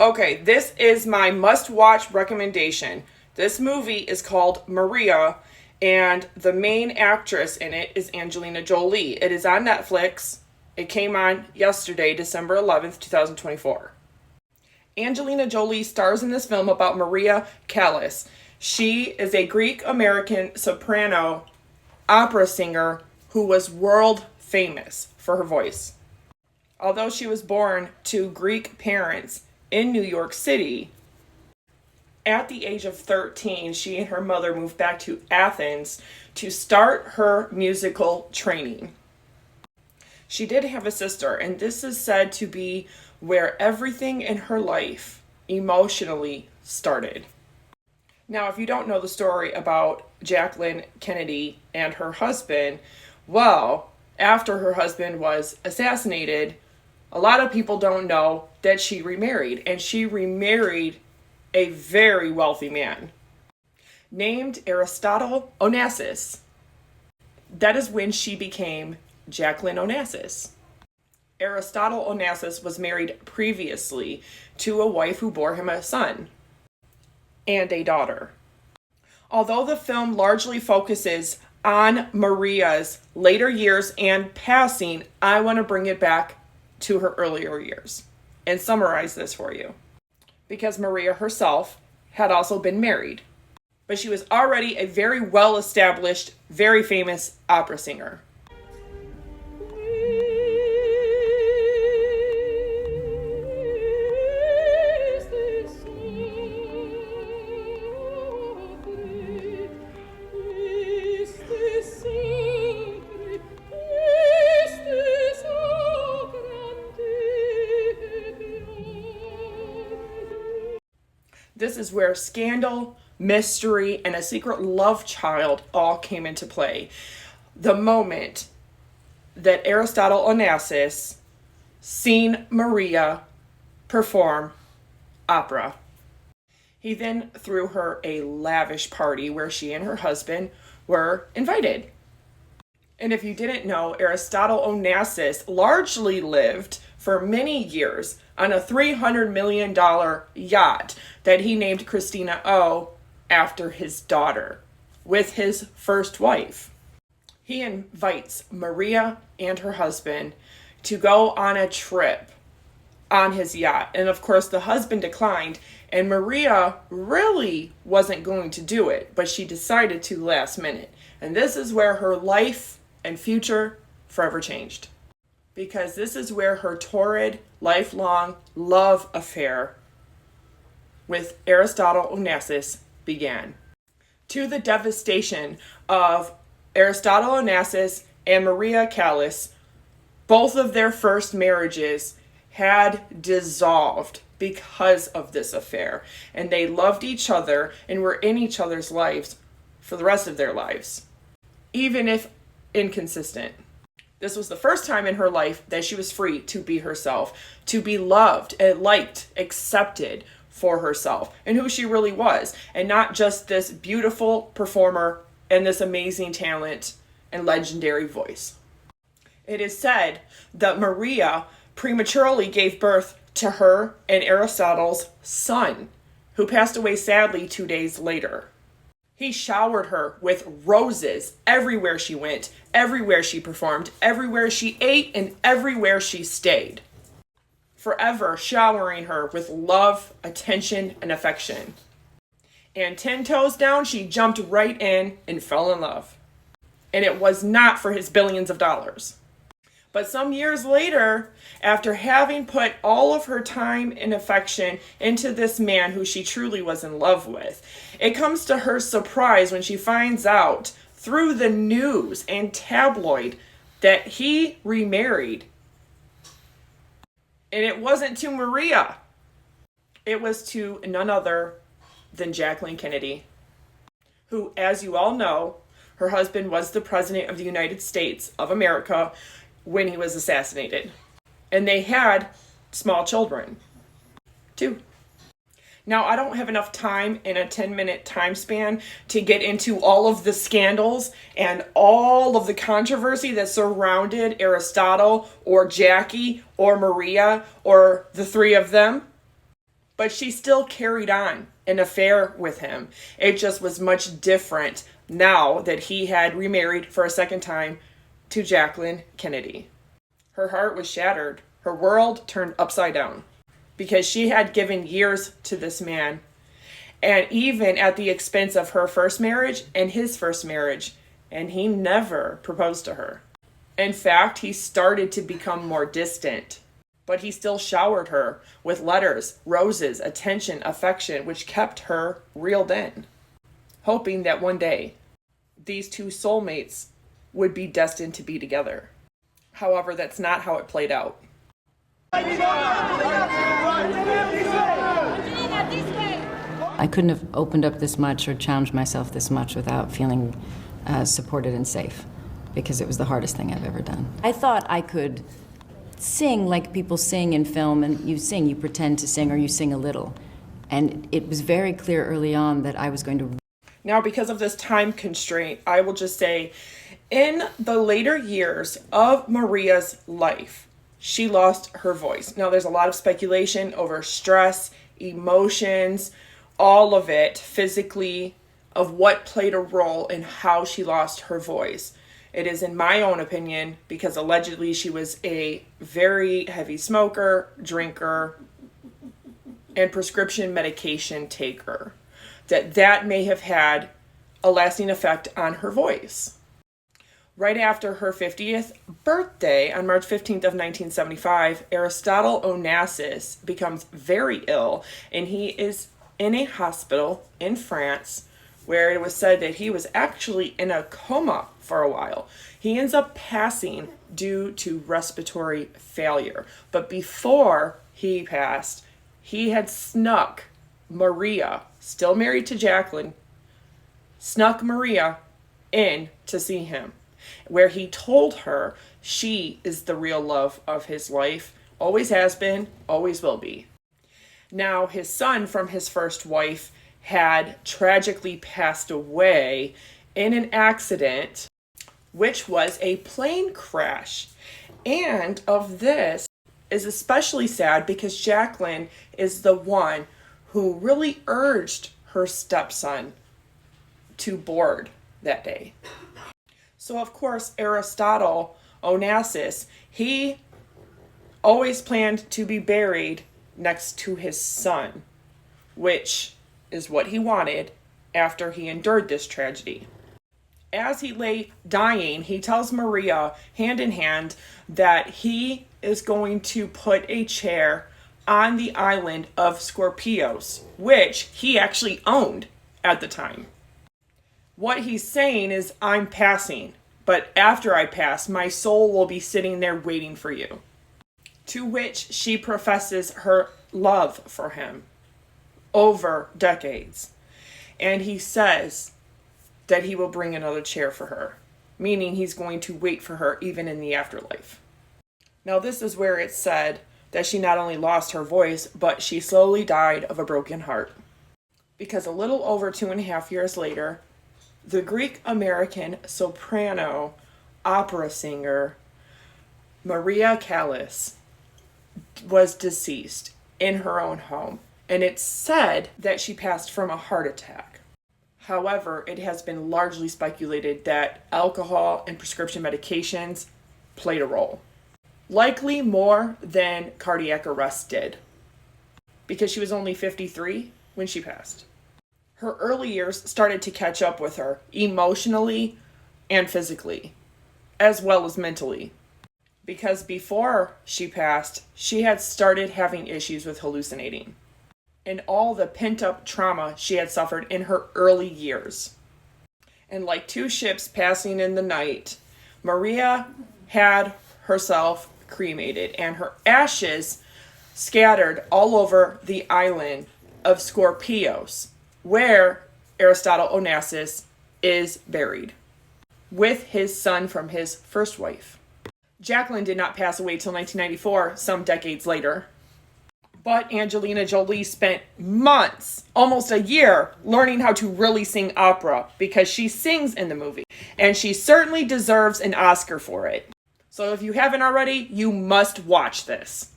Okay, this is my must-watch recommendation. This movie is called Maria, and the main actress in it is Angelina Jolie. It is on Netflix. It came on yesterday, December 11th, 2024. Angelina Jolie stars in this film about Maria Callas. She is a Greek-American soprano opera singer who was world famous for her voice. Although she was born to Greek parents in New York City, at the age of 13, she and her mother moved back to Athens to start her musical training. She did have a sister, and this is said to be where everything in her life emotionally started. Now, if you don't know the story about Jacqueline Kennedy and her husband, well, after her husband was assassinated, a lot of people don't know that she remarried, and she remarried a very wealthy man named Aristotle Onassis. That is when she became Jacqueline Onassis. Aristotle Onassis was married previously to a wife who bore him a son and a daughter. Although the film largely focuses on Maria's later years and passing, I want to bring it back to her earlier years and summarize this for you. Because Maria herself had also been married, but she was already a very well-established, very famous opera singer. This is where scandal, mystery, and a secret love child all came into play. The moment that Aristotle Onassis seen Maria perform opera. He then threw her a lavish party where she and her husband were invited. And if you didn't know, Aristotle Onassis largely lived for many years on a $300 million yacht that he named Christina O after his daughter, with his first wife. He invites Maria and her husband to go on a trip on his yacht. And of course, the husband declined, and Maria really wasn't going to do it, but she decided to last minute. And this is where her life and future forever changed. Because this is where her torrid, lifelong love affair with Aristotle Onassis began. To the devastation of Aristotle Onassis and Maria Callas, both of their first marriages had dissolved because of this affair. And they loved each other and were in each other's lives for the rest of their lives, even if inconsistent. This was the first time in her life that she was free to be herself, to be loved and liked, accepted for herself and who she really was, and not just this beautiful performer and this amazing talent and legendary voice. It is said that Maria prematurely gave birth to her and Aristotle's son, who passed away sadly 2 days later. He showered her with roses everywhere she went, everywhere she performed, everywhere she ate, and everywhere she stayed. Forever showering her with love, attention, and affection. And 10 toes down, she jumped right in and fell in love. And it was not for his billions of dollars. But some years later, after having put all of her time and affection into this man who she truly was in love with, it comes to her surprise when she finds out through the news and tabloid that he remarried. And it wasn't to Maria. It was to none other than Jacqueline Kennedy, who, as you all know, her husband was the President of the United States of America when he was assassinated. And they had small children, too. Now, I don't have enough time in a 10-minute time span to get into all of the scandals and all of the controversy that surrounded Aristotle or Jackie or Maria or the three of them. But she still carried on an affair with him. It just was much different now that he had remarried for a second time to Jacqueline Kennedy. Her heart was shattered. Her world turned upside down because she had given years to this man, and even at the expense of her first marriage and his first marriage, and he never proposed to her. In fact, he started to become more distant, but he still showered her with letters, roses, attention, affection, which kept her reeled in, hoping that one day these two soulmates would be destined to be together. However, that's not how it played out. I couldn't have opened up this much or challenged myself this much without feeling supported and safe, because it was the hardest thing I've ever done. I thought I could sing like people sing in film, and you sing, you pretend to sing, or you sing a little. And it was very clear early on that I was going to... Now, because of this time constraint, I will just say, in the later years of Maria's life, she lost her voice. Now, there's a lot of speculation over stress, emotions, all of it physically, of what played a role in how she lost her voice. It is, in my own opinion, because allegedly she was a very heavy smoker, drinker, and prescription medication taker, that may have had a lasting effect on her voice. Right after her 50th birthday, on March 15th of 1975, Aristotle Onassis becomes very ill, and he is in a hospital in France, where it was said that he was actually in a coma for a while. He ends up passing due to respiratory failure. But before he passed, he had snuck Maria, still married to Jacqueline, snuck Maria in to see him, where he told her she is the real love of his life, always has been, always will be. Now, his son from his first wife had tragically passed away in an accident, which was a plane crash. And of this is especially sad because Jacqueline is the one who really urged her stepson to board that day. So, of course, Aristotle Onassis, he always planned to be buried next to his son, which is what he wanted after he endured this tragedy. As he lay dying, he tells Maria, hand in hand, that he is going to put a chair on the island of Scorpios, which he actually owned at the time. What he's saying is, I'm passing, but after I pass, my soul will be sitting there waiting for you. To which she professes her love for him over decades. And he says that he will bring another chair for her, meaning he's going to wait for her even in the afterlife. Now, this is where it's said that she not only lost her voice, but she slowly died of a broken heart. Because a little over 2.5 years later, the Greek-American soprano opera singer Maria Callas was deceased in her own home, and it's said that she passed from a heart attack. However, it has been largely speculated that alcohol and prescription medications played a role. Likely more than cardiac arrest did, because she was only 53 when she passed. Her early years started to catch up with her emotionally and physically, as well as mentally. Because before she passed, she had started having issues with hallucinating and all the pent-up trauma she had suffered in her early years. And like two ships passing in the night, Maria had herself cremated and her ashes scattered all over the island of Scorpios, where Aristotle Onassis is buried, with his son from his first wife. Jacqueline did not pass away till 1994, some decades later. But Angelina Jolie spent months, almost a year, learning how to really sing opera because she sings in the movie. And she certainly deserves an Oscar for it. So if you haven't already, you must watch this.